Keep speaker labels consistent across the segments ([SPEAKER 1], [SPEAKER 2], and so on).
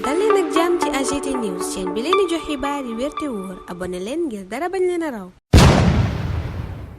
[SPEAKER 1] dal leen ak jàmm ci AGT News chaîne bi leen di jox xibaar yi wér te wóor abonné leen ngir dara bañ leen a raw.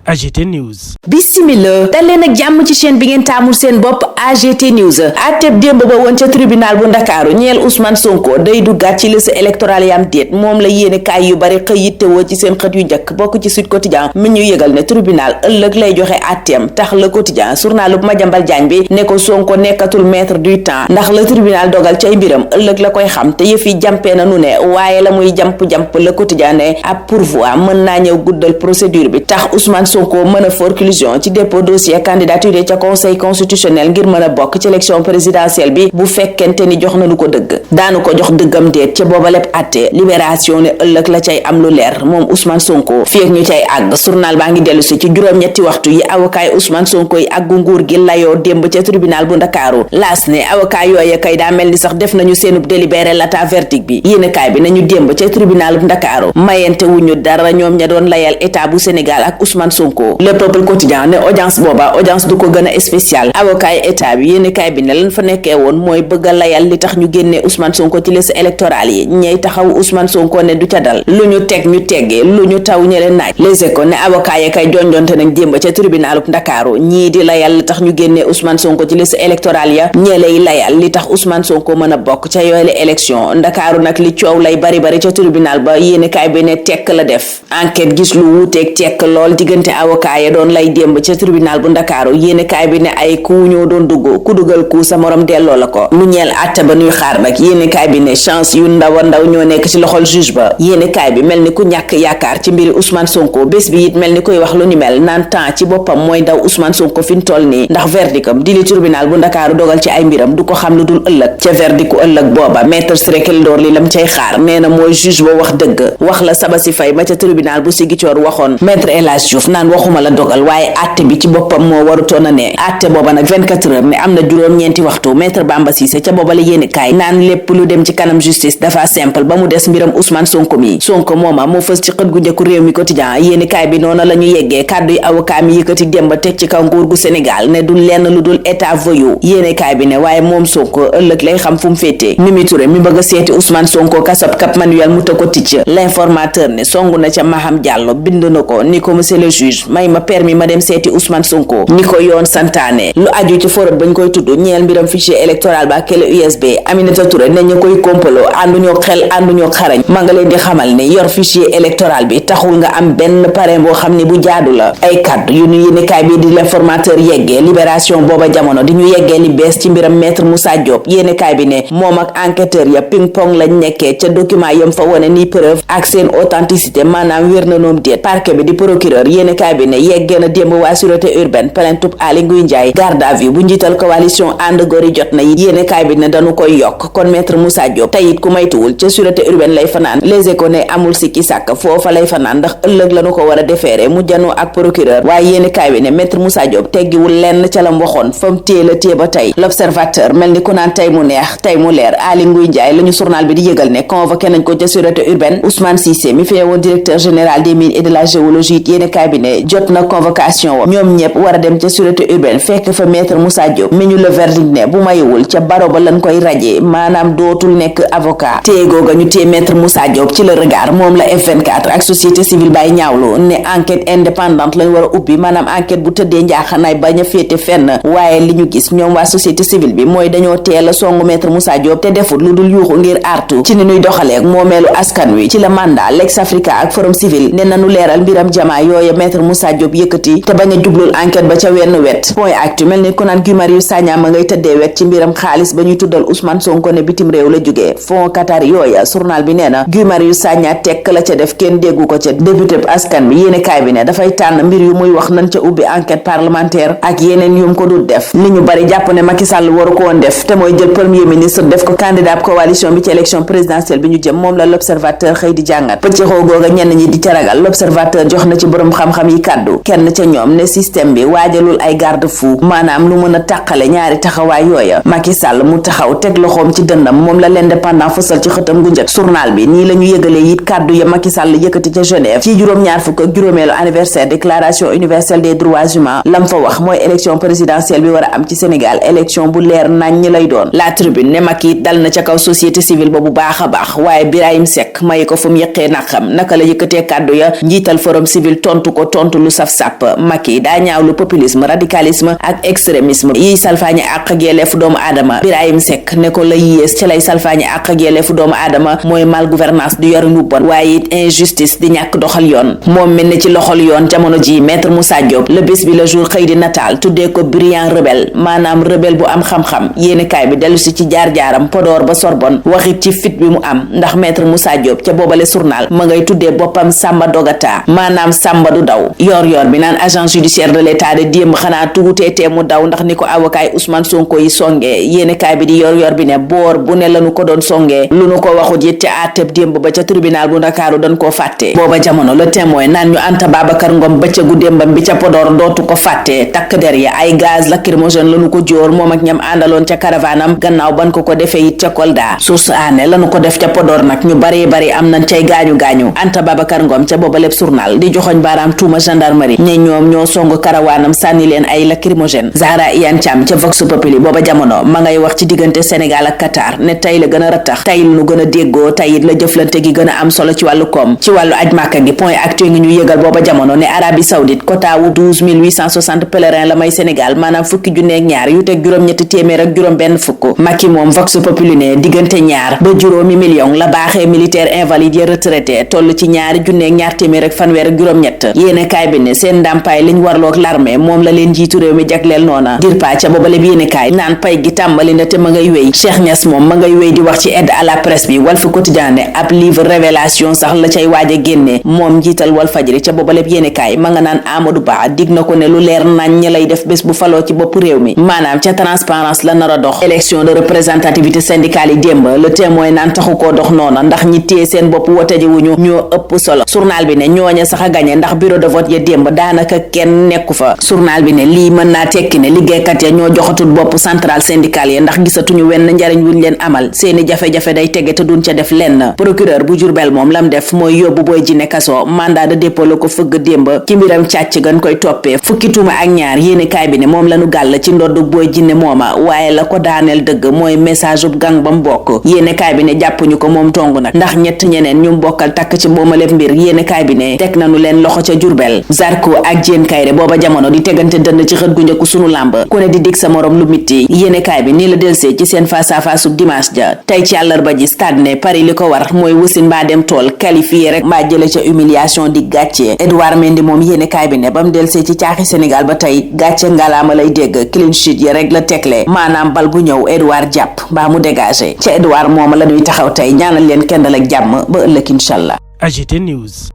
[SPEAKER 2] AGT News.
[SPEAKER 3] Bismillah dal leen ak jàmm ci chaîne bi ngeen taamul seen bopp AGT News. àtteb démb ba woon ca tribunal bu Ndakaaru ñeel Ousmane Sonko day duggaat ci liste électorale yam déet moom la yéene kaay yu bari xëy yittewoo ci seen xët yu njëkk bokk ci Sud Quotidien mi ñu yëgal ne tribunal ëllëg lay joxe àtteem tax Le Quotidien journalu Madiambal Diagne bi ne ko Sonko nekkatul maître du temps ndax la tribunal dogal cay mbiram ëllëg la koy xam te yëf yi jàmpee na nu ne waaye la muy jàmp Le Quotidien ne ab pourvoi mën naa ñëw guddal procédure bi tax Ousmane Sonko mën a forclusion ci dépôt dossier candidature ca conseil constitutionnel ngir mën a bokk ci élection présidentielle bi bu fekkente ni jox na lu ko dëgg daanu ko jox dëggam déet ca booba lépp àtte libération ne ëllëg la cay am lu leer moom Ousmane Sonko fii ak ñu cay àgg journal baa ngi dellu si ci juróom-ñetti waxtu yi avocat yi Ousmane Sonko yi àggu nguur gi layoo démb ca tribunal bu Ndakaaru laas ne avocat yooye kay daa mel ni sax def nañu seenub délibéré laata verdict bi yéenekaay bi nañu démb ca tribunal bu Ndakaaru mayente wuñu dara ñoom ña doon layal état bu Sénégal ak Ousmane Sonko Le Peuple Quotidien ne audience booba audience du ko gën a spécial avocat yi état bi yéenekaay bi ne lan fa nekkee woon mooy bëgg a layal li tax ñu génnee Ousmane Sonko ci liste électorale yi ñey taxaw Ousmane Sonko ne du ca dal lu ñu teg ñu teggee lu ñu taw ñele naaj Les Échos ne avocat yi kay jonjonte nañ démb ca tribunal bu Ndakaaru ñii di layal li tax ñu génnee Ousmane Sonko ci liste électorale ya ñeelay layal li tax Ousmane Sonko mën a bokk ca yooyele élection Ndakaaru nag li coow lay bari ca tribunal ba yéenekaay bi ne tekk la def enquête gis lu wuuteeg tekk lool diggante avocat ya doon lay démb ca tribunal bu Ndakaaru yéenekaay bi ne ay ku ñoo doon dugg ku dugal ku sa morom delloo la ko lu ñeel àtte ba nuy xaar nag yéenekaay bi ne chance yu ndaw a ndaw ñoo nekk ci loxol juge ba yéenekaay bi mel ni ku ñàkk yaakaar ci mbiri Ousmane Sonko bés bi it mel ni koy wax lu ni mel naan temps ci boppam mooy daw Ousmane Sonko fi mu toll nii ndax verdictam di li tribunal bu Ndakaaru dogal ci ay mbiram du ko xam lu dul ëllëg ca verdicu ëllëg booba maître Ciré Clédor Ly lam cay xaar nee na mooy juge ba wax dëgg wax la Sabassi Faye ma ca tribunal bu Ziguinchor waxoon maître El Hadji Diouf naan waxuma la dogal waaye àtte bi ci boppam moo warutoon a ne àtte booba nag 24 heures ne am na juróom-ñeenti waxtu maître Bamba Cissé ca booba la yéenekaay naan lépp lu dem ci kanam justice dafa simple ba mu des mbiram Ousmane Sonko mi Sonko mooma moo fës ci xët gu njëkku réew mi quotidien yéenekaay bi noonu la ñu yeggee kàddu yi avocat mi yëkkati dem ba teg ci kaw nguur gu Sénégal ne du lenn lu dul état voyou yéenekaay bi ne waaye moom Sonko ëllëg lay xam fu mu féetee Mimi Touré mi bëgg a seeti Ousmane Sonko kasab Cap Manuel mu ta ko ticc l'informateur ne songu na ca Maham Diallo bind na ko ni ko monsieur le juge may ma permis ma dem seeti Ousmane Sonko ni ko yoon santaane lu aju ci forot bañ koy tudd ñeel mbiram fichier électoral ba kele USB Aminata Touré ne ñu koy kompaloo ànduñoo xel ànduñoo xarañ ma nga leen di xamal ne yor fichier électoral bi taxul nga am benn parrain boo xam ne bu jaadu la ay kaddu yu ñu yéenekaay bi di l'informateur yeggee libération booba jamono di ñu yeggee li bees ci mbiram maître Moussa Diop yéenekaay bi ne moom ak enquêteur ya ping pong lañ nekkee ca document yam fa wone ni preuve ak seen authenticité maanaam wér na noom déet parquet bi di procureur yéenekaay bi ne yeggee na démb waa sûreté urbaine plainte Aly Ngouille Ndiaye garde à vue bu njiital coalition ànd góor yi jot na it yéenekaay bi ne dañu koy yokk kon maître Moussa Diop teyit ku maytuwul ca sûreté urbaine lay fanaan Les Échos ne amul sikki sàkk foofa lay fanaan ndax ëllëg lañu ko war a defeere mu janoo ak procureur waaye yéenekaay bi ne maître Moussa Diop teggiwul lenn ca lam waxoon fa mu téye la téye ba tey l'observateur mel ni ku naan tey mu neex tey mu leer Aly Ngouille Ndiaye lañu journal bi di yëgal ne convoqué nañ ko ca sûreté urbaine Ousmane Cissé mi fee woon directeur général des mines et de la géologie it yéenekaay bi ne jot na convocation wa ñoom ñëpp war a dem ca sûreté urbaine fekk fa maître Moussa Diop mi ñu le verdict ne bu mayewul ca baro ba lañ koy rajee maanaam dootul nekk avocat téegooga ñu téye maître Moussa Diop ci le regard moom la F24 ak société civile bay ñaawlu ne enquête indépendante lañ war a ubbi maanaam enquête bu tëddee njaaxanaay bañ a féete fenn waaye li ñu gis ñoom waa société civile bi mooy dañoo teel a songu maître Moussa Diop te defut lu dul yuuxu ngir artu ci ni ñuy doxaleek moomeelu askan wi ci la mandat Lex Africa ak forum civil ne nanu leeral mbiram jamaa yooya maître Moussa Diop yëkkati te bañ a jublul enquête ba ca wenn wet point actu mel ni ku naan Guy Marius Sagna ma ngay tëddee wet ci mbiram xaalis ba ñuy tuddal Ousmane Sonko ne bitim réew la jógee fond Qatar yooya journal bi nee na Guy Marius Sagna tekk la ca def kenn déggu ko ca député askan bi yéenekaay bi ne dafay tànn mbir yu muy wax nañ ca ubbi enquête parlementaire ak yeneen yum ko dul def li ñu bari jàpp ne Macky Sall waru ko woon def te mooy jël premier ministre def ko candidat coalition bi ci élection présidentielle bi ñu jëm moom la l'observateur xëy di jàngat pëcc xoo googa ñenn ñi di ca ragal l'observateur jox na ci borom xam-xam kàngam yi kàddu kenn ca ñoom ne système bi waajalul ay garde-fou maanaam lu mën a tàqale ñaari taxawaay yooya. Macky Sall mu taxaw teg loxoom ci dëndam moom la l'Indépendant fësal ci xëtam gu njëkk. journal bi nii la ñu yëgalee it kàddu ya Macky Sall yëkkati ca Genève ci juróom-ñaar fukk ak juróomeelu anniversaire déclaration universelle des droits humains lam fa wax mooy élection présidentielle bi war a am ci Sénégal élection bu leer nañ ñi lay doon. La Tribune ne Macky dal na ca kaw société civile ba bu baax a baax waaye Birahim Seck mayi ko fu mu yëqee naqam naka la yëkkatee kàddu ya njiital forum civil tontu ko tontu lu saf sàpp. Macky daa ñaawlu populisme radicalisme ak extrémisme yiy salfaañi àq ak yelleefu doomu aadama. Birahim Seck ne ko la yées ci lay salfaañi àq ak yelleefu doomu aadama mooy malgouvernance di yorin wu bon waaye it injustice di ñàkk doxal yoon. moom mel ne ci loxol yoon jamono ji maître Moussa Diop le bés bi le jour xëy di nataal tuddee ko brillant rebelle maanaam rebelle bu am xam-xam yéenekaay bi dellu si ci jaar-jaaram Podor ba Sorbonne waxit ci fit bi mu am ndax maître Moussa Diop ca boobale journal ma ngay tuddee boppam Samba Dogata maanaam Samba du daw yor bi naan agent judiciaire de l'état de démb xanaa tuuteetee mu daw ndax ni ko avocat Ousmane Sonko yi songee yéenekaay bi di yor bi ne boor bu ne lanu ko doon songee lu nu ko waxut it ca àtteb démb ba ca tribunal bu Ndakaaru dañ koo fàtte. booba jamono le témoin naan ñu Anta Babacar Ngom bëccëgu démbam bi ca Podor dootu ko fàtte takk der ya ay gaz lacrymogène lanu ko jóor moom ak ñam àndaloon ca caravanam gannaaw ban ko defee it ca Kolda source aané lanu ko def ca Podor nag ñu bari am nañ cay gaañu Anta Babacar Ngom ca booba lépp journal di joxoñ baaraam tuuma gendarmerie ne ñoom ñoo song karawaanam sànni leen ay lacrymogène. Zahra Iyane Thiam ca Vox Populi booba jamono ma ngay wax ci diggante Sénégal ak Qatar ne tey la gën a ratax tey lu gën a déggoo tey it la jëflante gi gën a am solo ci wàllu koom ci wàllu aj màkka gi point actu ngi ñu yëgal booba jamono ne Arabie Saoudite quota wu 12 860 pèlerins la may Sénégal maanaam fukki junne ak ñaar yu teg juróom-ñetti téeméer ak juróom benn fukk. Macky moom Vox Populi ne diggante ñaar ba juróomi million la baaxee militaire invalide ya retraité toll ci ñaari junne ak ñaar téeméer ak fanweer ak juróom-ñett yéene kaay bi ne seen ndàmpaay liñ warloog l'armée moom la leen jiitu réew mi jagleel noona dir pa ca boobale bi yéene kaay naan pay gi tàmbali na te ma ngay wéy. Cheikh Niass moom ma ngay wéy di wax ci aide à la presse bi Walf Quotidien ne ab livre révélation sax la cay waaj a génne moom njiital Walfadjri ca boobale bi yéene kaay ma nga naan Amadou Ba dig na ko ne lu leer nañ ñi lay def bés bu faloo ci bopp réew mi maanaam ca transparence la nar a dox. élection de représentativité syndicale yi démb le témoin naan taxu koo dox noona ndax ñi téye seen bopp wote ji wuñu ñoo ëpp solo journal bi ne ñooña sax a gañe ndax bureau de vote ya démb daanaka kenn nekku fa journal bi ne lii mën naa tekki ne liggéeykat ya ñoo joxatul bopp centrale syndicale ya ndax gisatuñu wenn njariñ wuñ leen amal seeni jafe-jafe day tege te duñ ca def lenn. procureur bu Jurbel moom lam def mooy yóbbu Boy Djiné kaso mandat de dépôt la ko fëgg démb ci mbiram càcc gan koy toppee fukki tuuma ak ñaar yéene kaay bi ne moom lañu gàll ci ndoddu Boy Djiné mooma waaye la ko daaneel dëgg mooy message ub gang ba mu bokk yéene kaay bi ne jàppuñu ko moom tong nag ndax ñett ñeneen ñu bokkal takk ci boomaleb mbir yéene kaay bi ne teg nañu leen loxo ca Jurbel. Zarko ak Diène Kaïré booba jamono di tegante dënd ci xët gu njëkk sunu làmb ku ne di dig sa morom lu mitti yéene kaay bi nii la delsee ci seen face à face ub dimanche ja tey ci àllarba ji stade ne Paris li ko war mooy wasin mbaa dem tool qualifié rek mbaa jële ca humiliation di gàcce. Edouard Mendy moom yéene kaay bi ne ba mu delsee ci caaxi Sénégal ba tey gàcce ngalaama lay dégg clean sheet yi rek la tegle maanaam bal bu ñëw Edouard jàpp mbaa mu dégagé ca Edouard moom la ñuy taxaw tey ñaanal leen kendal ak jàmm ba ëllëg incha allah.
[SPEAKER 2] AGT News.